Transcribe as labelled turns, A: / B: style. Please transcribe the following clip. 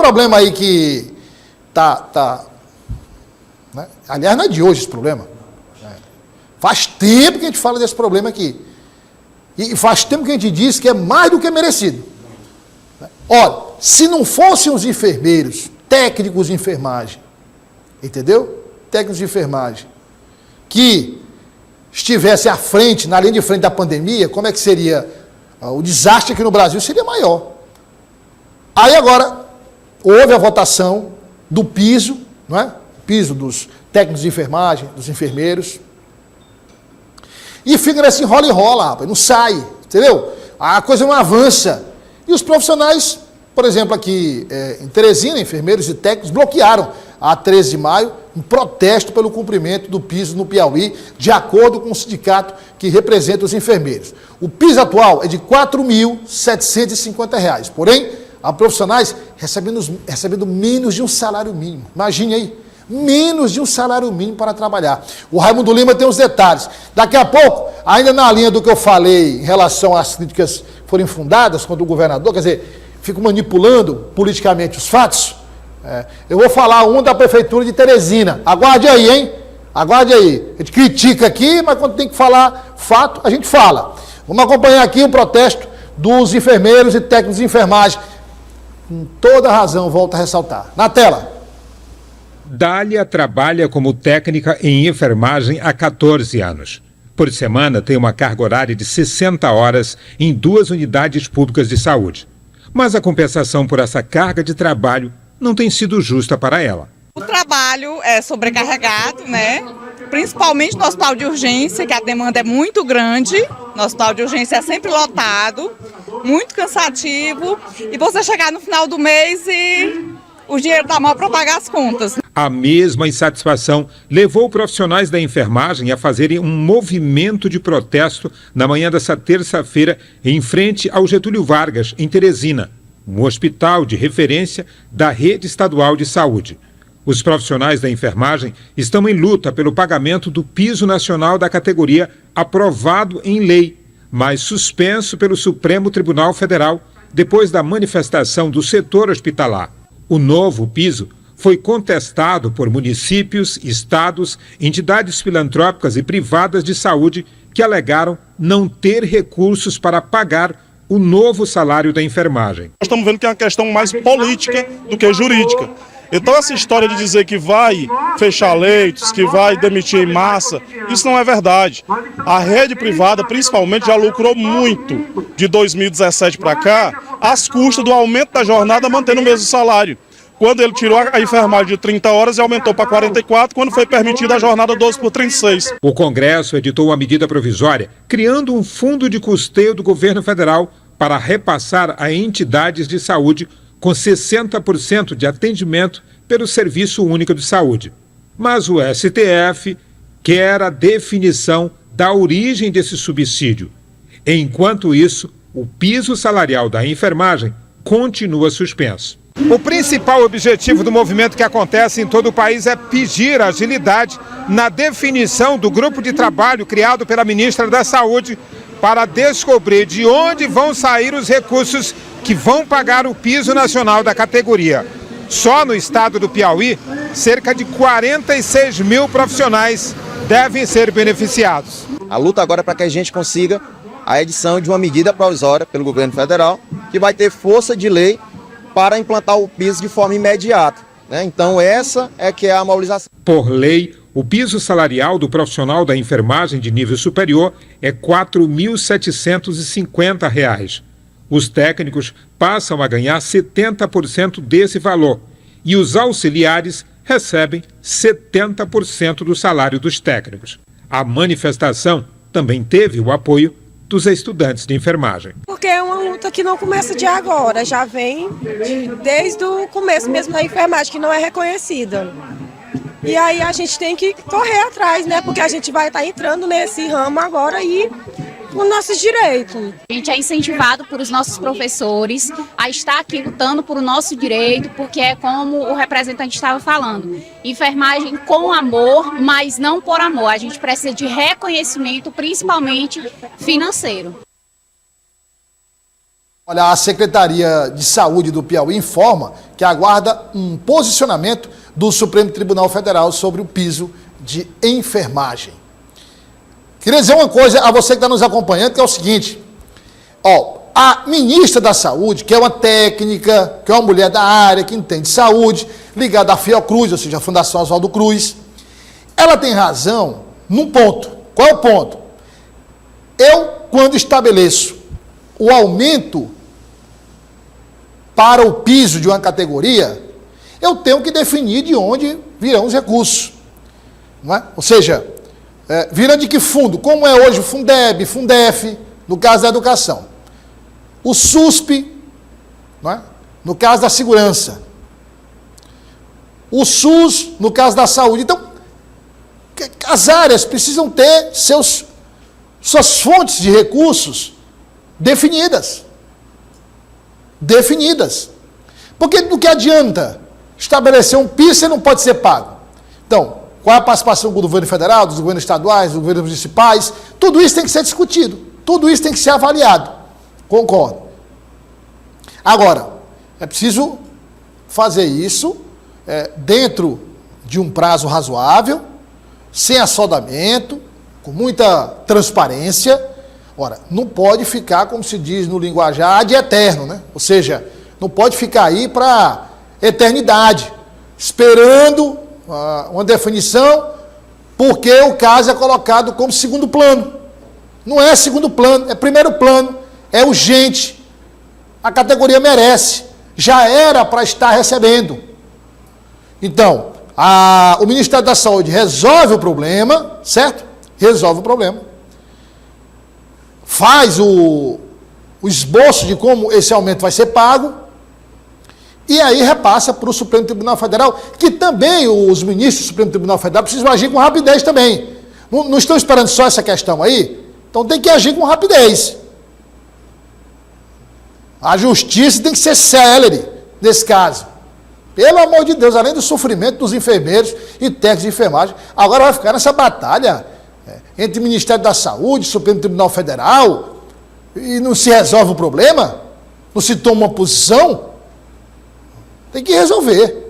A: problema aí que né? Aliás, não é de hoje esse problema. Faz tempo que a gente fala desse problema aqui. E faz tempo que a gente diz que é mais do que merecido. Ora, se não fossem os enfermeiros, técnicos de enfermagem, entendeu? Técnicos de enfermagem, que estivessem à frente, na linha de frente da pandemia, como é que seria o desastre aqui no Brasil? Seria maior. Aí agora, houve a votação do piso, não é? Piso dos técnicos de enfermagem, dos enfermeiros. E fica nesse enrola e rola, rapaz, não sai, entendeu? A coisa não avança. E os profissionais, por exemplo, aqui em Teresina, enfermeiros e técnicos, bloquearam a 13 de maio em protesto pelo cumprimento do piso no Piauí, de acordo com o sindicato que representa os enfermeiros. O piso atual é de R$ 4.750, porém, há profissionais recebendo menos de um salário mínimo. Imagine aí, menos de um salário mínimo para trabalhar. O Raimundo Lima tem os detalhes. Daqui a pouco, ainda na linha do que eu falei em relação às críticas que foram fundadas contra o governador, quer dizer, fico manipulando politicamente os fatos, eu vou falar um da prefeitura de Teresina. Aguarde aí, hein? Aguarde aí. A gente critica aqui, mas quando tem que falar fato, a gente fala. Vamos acompanhar aqui o protesto dos enfermeiros e técnicos de enfermagem. Com toda razão, volto a ressaltar. Na tela.
B: Dália trabalha como técnica em enfermagem há 14 anos. Por semana tem uma carga horária de 60 horas em 2 unidades públicas de saúde. Mas a compensação por essa carga de trabalho não tem sido justa para ela.
C: O trabalho é sobrecarregado, né? Principalmente no hospital de urgência, que a demanda é muito grande. No hospital de urgência é sempre lotado, muito cansativo. E você chegar no final do mês e o dinheiro da mão para pagar as contas.
B: A mesma insatisfação levou profissionais da enfermagem a fazerem um movimento de protesto na manhã dessa terça-feira em frente ao Getúlio Vargas, em Teresina, um hospital de referência da rede estadual de saúde. Os profissionais da enfermagem estão em luta pelo pagamento do piso nacional da categoria aprovado em lei, mas suspenso pelo Supremo Tribunal Federal depois da manifestação do setor hospitalar. O novo piso foi contestado por municípios, estados, entidades filantrópicas e privadas de saúde que alegaram não ter recursos para pagar o novo salário da enfermagem.
D: Nós estamos vendo que é uma questão mais política do que jurídica. Então essa história de dizer que vai fechar leitos, que vai demitir em massa, isso não é verdade. A rede privada, principalmente, já lucrou muito de 2017 para cá, às custas do aumento da jornada, mantendo o mesmo salário. Quando ele tirou a enfermagem de 30 horas e aumentou para 44, quando foi permitida a jornada 12 por 36.
B: O Congresso editou uma medida provisória, criando um fundo de custeio do governo federal para repassar a entidades de saúde com 60% de atendimento pelo Serviço Único de Saúde. Mas o STF quer a definição da origem desse subsídio. Enquanto isso, o piso salarial da enfermagem continua suspenso. O principal objetivo do movimento que acontece em todo o país é pedir agilidade na definição do grupo de trabalho criado pela ministra da Saúde para descobrir de onde vão sair os recursos que vão pagar o piso nacional da categoria. Só no estado do Piauí, cerca de 46 mil profissionais devem ser beneficiados.
E: A luta agora é para que a gente consiga a edição de uma medida provisória pelo governo federal que vai ter força de lei para implantar o piso de forma imediata, né? Então essa é que é a mobilização.
B: Por lei, o piso salarial do profissional da enfermagem de nível superior é R$ 4.750. Os técnicos passam a ganhar 70% desse valor e os auxiliares recebem 70% do salário dos técnicos. A manifestação também teve o apoio dos estudantes de enfermagem.
F: Porque é uma luta que não começa de agora, já vem desde o começo mesmo da enfermagem, que não é reconhecida. E aí a gente tem que correr atrás, né? Porque a gente vai estar entrando nesse ramo agora e os nossos direitos.
G: A gente é incentivado por os nossos professores a estar aqui lutando por o nosso direito, porque é como o representante estava falando, enfermagem com amor, mas não por amor. A gente precisa de reconhecimento, principalmente financeiro.
A: Olha, a Secretaria de Saúde do Piauí informa que aguarda um posicionamento do Supremo Tribunal Federal sobre o piso de enfermagem. Queria dizer uma coisa a você que está nos acompanhando, que é o seguinte, a ministra da Saúde, que é uma técnica, que é uma mulher da área, que entende saúde, ligada à Fiocruz, ou seja, a Fundação Oswaldo Cruz, ela tem razão num ponto. Qual é o ponto? Eu, quando estabeleço o aumento para o piso de uma categoria, eu tenho que definir de onde virão os recursos. Não é? Ou seja, virão de que fundo? Como é hoje o Fundeb, Fundef, no caso da educação. O SUSP, não é? No caso da segurança. O SUS, no caso da saúde. Então, as áreas precisam ter suas fontes de recursos definidas. Porque do que adianta estabelecer um piso e não pode ser pago? Então, qual é a participação do governo federal, dos governos estaduais, dos governos municipais? Tudo isso tem que ser discutido, tudo isso tem que ser avaliado. Concordo. Agora, é preciso fazer isso dentro de um prazo razoável, sem assodamento, com muita transparência. Ora, não pode ficar, como se diz no linguajar, ad eterno, né? Ou seja, não pode ficar aí para eternidade, esperando uma definição, porque o caso é colocado como segundo plano. Não é segundo plano, é primeiro plano, é urgente. A categoria merece, já era para estar recebendo. Então, o Ministério da Saúde resolve o problema, certo? Resolve o problema. Faz o esboço de como esse aumento vai ser pago, e aí repassa para o Supremo Tribunal Federal, que também os ministros do Supremo Tribunal Federal precisam agir com rapidez também. Não estão esperando só essa questão aí? Então tem que agir com rapidez. A justiça tem que ser célere nesse caso. Pelo amor de Deus, além do sofrimento dos enfermeiros e técnicos de enfermagem, agora vai ficar nessa batalha entre o Ministério da Saúde e o Supremo Tribunal Federal, e não se resolve o problema? Não se toma uma posição? Tem que resolver.